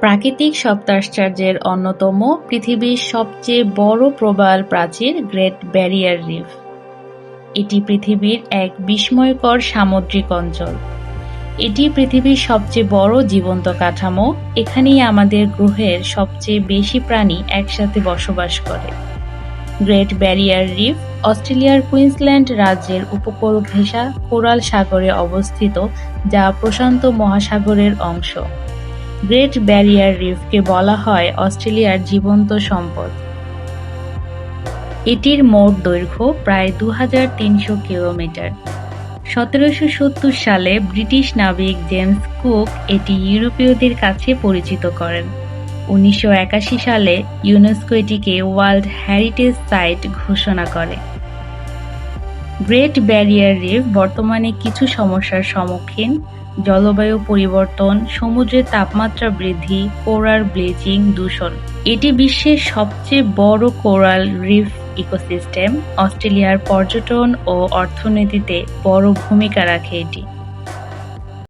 প্রাকৃতিক সপ্তাশ্চর্যের অন্যতম পৃথিবীর সবচেয়ে বড় প্রবাল প্রাচীর গ্রেট ব্যারিয়ার রিফ। এটি পৃথিবীর এক বিস্ময়কর সামুদ্রিক অঞ্চল। এটি পৃথিবীর সবচেয়ে বড় জীবন্ত কাঠামো। এখানেই আমাদের গ্রহের সবচেয়ে বেশি প্রাণী একসাথে বসবাস করে। গ্রেট ব্যারিয়ার রিফ অস্ট্রেলিয়ার কুইন্সল্যান্ড রাজ্যের উপকূল ঘেঁষা কোরাল সাগরে অবস্থিত, যা প্রশান্ত মহাসাগরের অংশ। গ্রেট ব্যারিয়ার রিফকে বলা হয় অস্ট্রেলিয়ার জীবন্ত সম্পদ। এটির মোট দৈর্ঘ্য প্রায় 2300 কিলোমিটার। 1770 সালে ব্রিটিশ নাবিক জেমস কুক এটি ইউরোপীয়দের কাছে পরিচিত করেন। 1981 সালে ইউনেস্কো এটিকে ওয়ার্ল্ড হেরিটেজ সাইট ঘোষণা করে। গ্রেট ব্যারিয়ার রিফ বর্তমানে কিছু সমস্যার সম্মুখীন: জলবায়ু পরিবর্তন, সমুদ্রের তাপমাত্রা বৃদ্ধি, কোরাল ব্লিচিং, দূষণ। এটি বিশ্বের সবচেয়ে বড় কোরাল রিফ ইকোসিস্টেম। অস্ট্রেলিয়ার পর্যটন ও অর্থনীতিতে বড় ভূমিকা রাখে এটি।